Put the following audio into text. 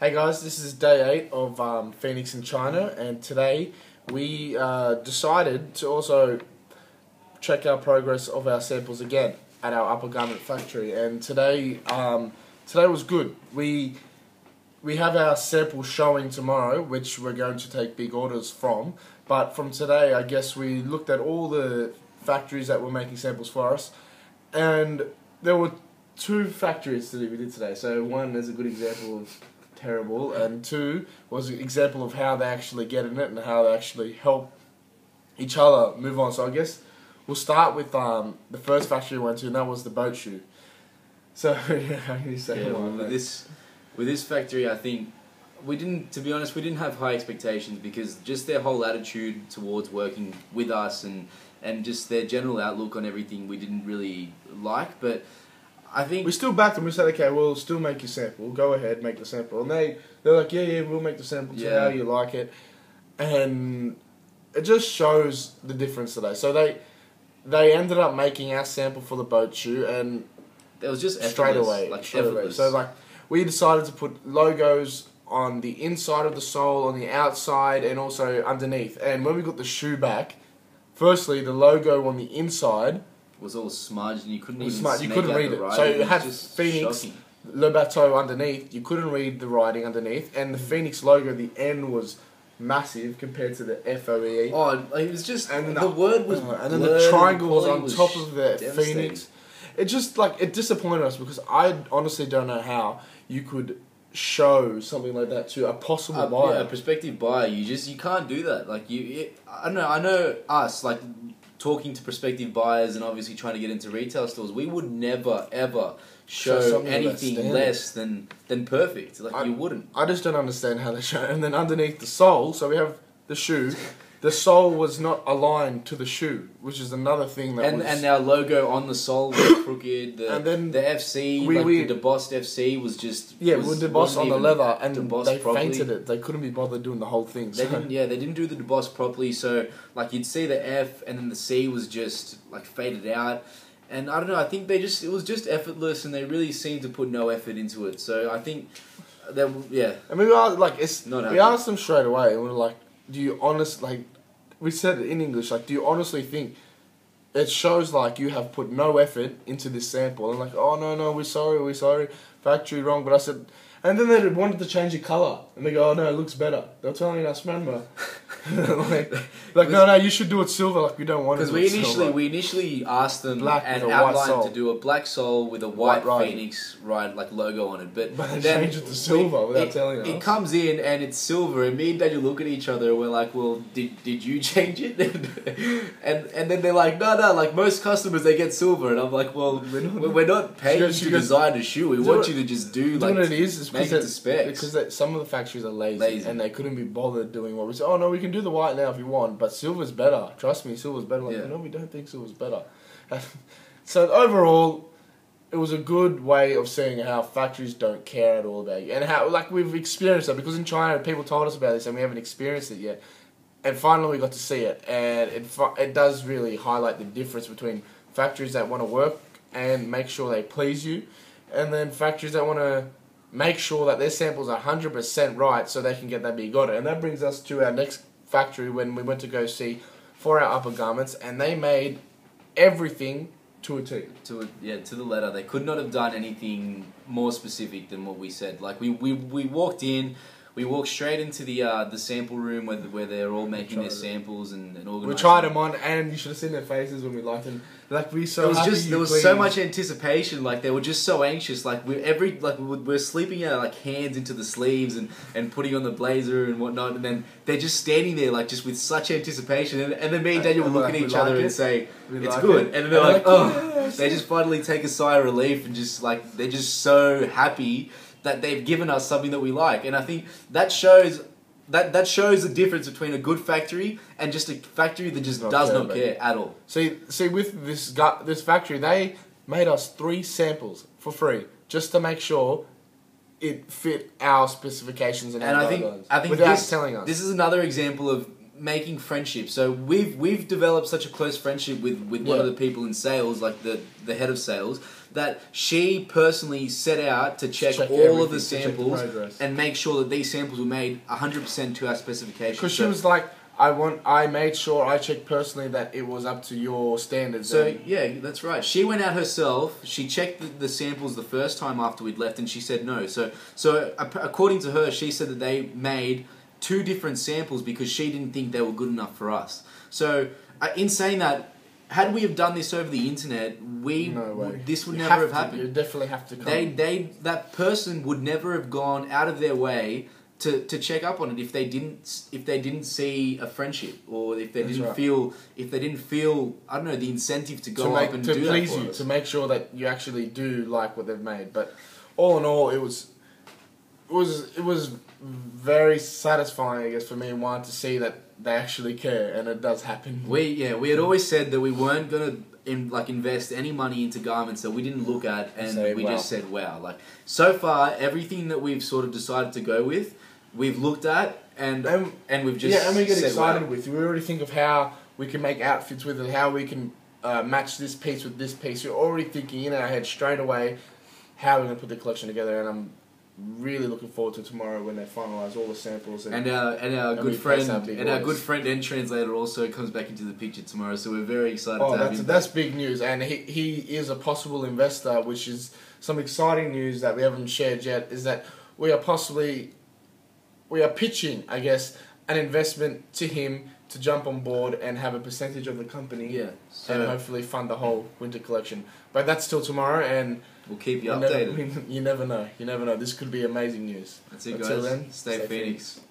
Hey guys, this is day 8 of Foenix in China, and today we decided to also check our progress of our samples again at our upper garment factory. And today was good. We have our samples showing tomorrow, which we're going to take big orders from. But from today, I guess we looked at all the factories that were making samples for us, and there were 2 factories that we did today. So one is a good example of terrible, and 2 was an example of how they actually get in it and how they actually help each other move on. So I guess we'll start with the first factory we went to, and that was the boat shoe. So how can you say with this factory, I think to be honest, we didn't have high expectations because just their whole attitude towards working with us and just their general outlook on everything we didn't really like. But I think we still backed them. We said, okay, we'll still make your sample. Go ahead, make the sample. And they're like, yeah, we'll make the sample to how you like it. And it just shows the difference today. So they ended up making our sample for the boat shoe, and it was just straight away. So like we decided to put logos on the inside of the sole, on the outside, and also underneath. And when we got the shoe back, firstly the logo on the inside was all smudged, and you couldn't even read it. So it had Foenix Le Bateau underneath. You couldn't read the writing underneath, and the Foenix logo at the end was massive compared to the FOEE. Oh, it was just, and the word was and then the triangle was on top of the Foenix. It just it disappointed us because I honestly don't know how you could show something like that to a possible buyer, a prospective buyer. You can't do that. I know us talking to prospective buyers and obviously trying to get into retail stores, we would never ever show anything less than perfect. You wouldn't. I just don't understand how they show it. And then underneath the sole, so we have the shoe. The sole was not aligned to the shoe, which is another thing that and our logo on the sole was crooked. And then the FC, the debossed FC was just we debossed on the leather, and they fainted it. They couldn't be bothered doing the whole thing. They didn't do the deboss properly. So you'd see the F, and then the C was just faded out. And I don't know. I think it was just effortless, and they really seemed to put no effort into it. So I think that I mean, we asked them straight away, and we were like, do you honestly, we said it in English, do you honestly think it shows you have put no effort into this sample? And oh no, we're sorry, factory wrong. But I said, and then they wanted to change the colour, and they go, oh no, it looks better. They're telling us, remember, no, you should do it silver. We don't want it. Because we initially asked them and outlined to do a black sole with a white Foenix logo on it, but they changed it to silver without telling us. It comes in and it's silver, and me and Daniel look at each other and we're like, well, did you change it? and then they're like, no, most customers they get silver, and I'm like, well, we're not paying you to design a shoe. We want you to just do what it is make it to specs. Because some of the factories are lazy and they couldn't be bothered doing what we said. Oh no, we can do the white now if you want, but silver's better. Trust me, silver's better. No, we don't think silver's better. So overall, it was a good way of seeing how factories don't care at all about you, and how we've experienced it, because in China people told us about this and we haven't experienced it yet, and finally we got to see it, and it does really highlight the difference between factories that want to work and make sure they please you, and then factories that want to make sure that their samples are 100% right so they can get that big order. And that brings us to our next factory when we went to go see for our upper garments, and they made everything to a T. To the letter. They could not have done anything more specific than what we said. We walked in, we walked straight into the sample room where they're all making their samples and organising. We tried them on, and you should have seen their faces when we liked them. There was so much anticipation. They were just so anxious. We're sleeping out hands into the sleeves and putting on the blazer and whatnot, and then they're just standing there just with such anticipation. And then me and Daniel will look at each other and say, "It's good," and then they're like, "Oh!" Yes. They just finally take a sigh of relief and just they're just so happy that they've given us something that we like. And I think that shows the difference between a good factory and just a factory that just does not care at all. See, with this factory, they made us 3 samples for free just to make sure it fit our specifications and our guidelines. I think without telling us. This is another example of making friendships. So we've developed such a close friendship with one of the people in sales, like the head of sales, that she personally set out to check all of the samples and make sure that these samples were made 100% to our specifications. Because she was like, I made sure I checked personally that it was up to your standards. So yeah, that's right. She went out herself. She checked the samples the first time after we'd left, and she said no. So according to her, she said that they made 2 different samples because she didn't think they were good enough for us. So in saying that, had we have done this over the internet, this would never have happened. You definitely have to come. That person would never have gone out of their way to check up on it if they didn't see a friendship, or if they didn't feel I don't know, the incentive to go up and do that for us. To please you, to make sure that you actually do like what they've made. But all in all, it was very satisfying, I guess, for me, and wanted to see that they actually care, and it does happen. We had always said that we weren't gonna invest any money into garments that we didn't look at, and just said wow. Like, so far, everything that we've sort of decided to go with, we've looked at and we've just and we get said, excited wow. with. We already think of how we can make outfits with it, how we can match this piece with this piece. We're already thinking in our head straight away how we're gonna put the collection together, and I'm really looking forward to tomorrow when they finalise all the samples and our good friend and translator also comes back into the picture tomorrow. So we're very excited to have him. That's big news, and he is a possible investor, which is some exciting news that we haven't shared yet. Is that we are pitching, I guess, an investment to him to jump on board and have a percentage of the company, and hopefully fund the whole winter collection. But that's till tomorrow, and we'll keep you updated. You never know. This could be amazing news. That's it, guys. Until then, stay Foenix.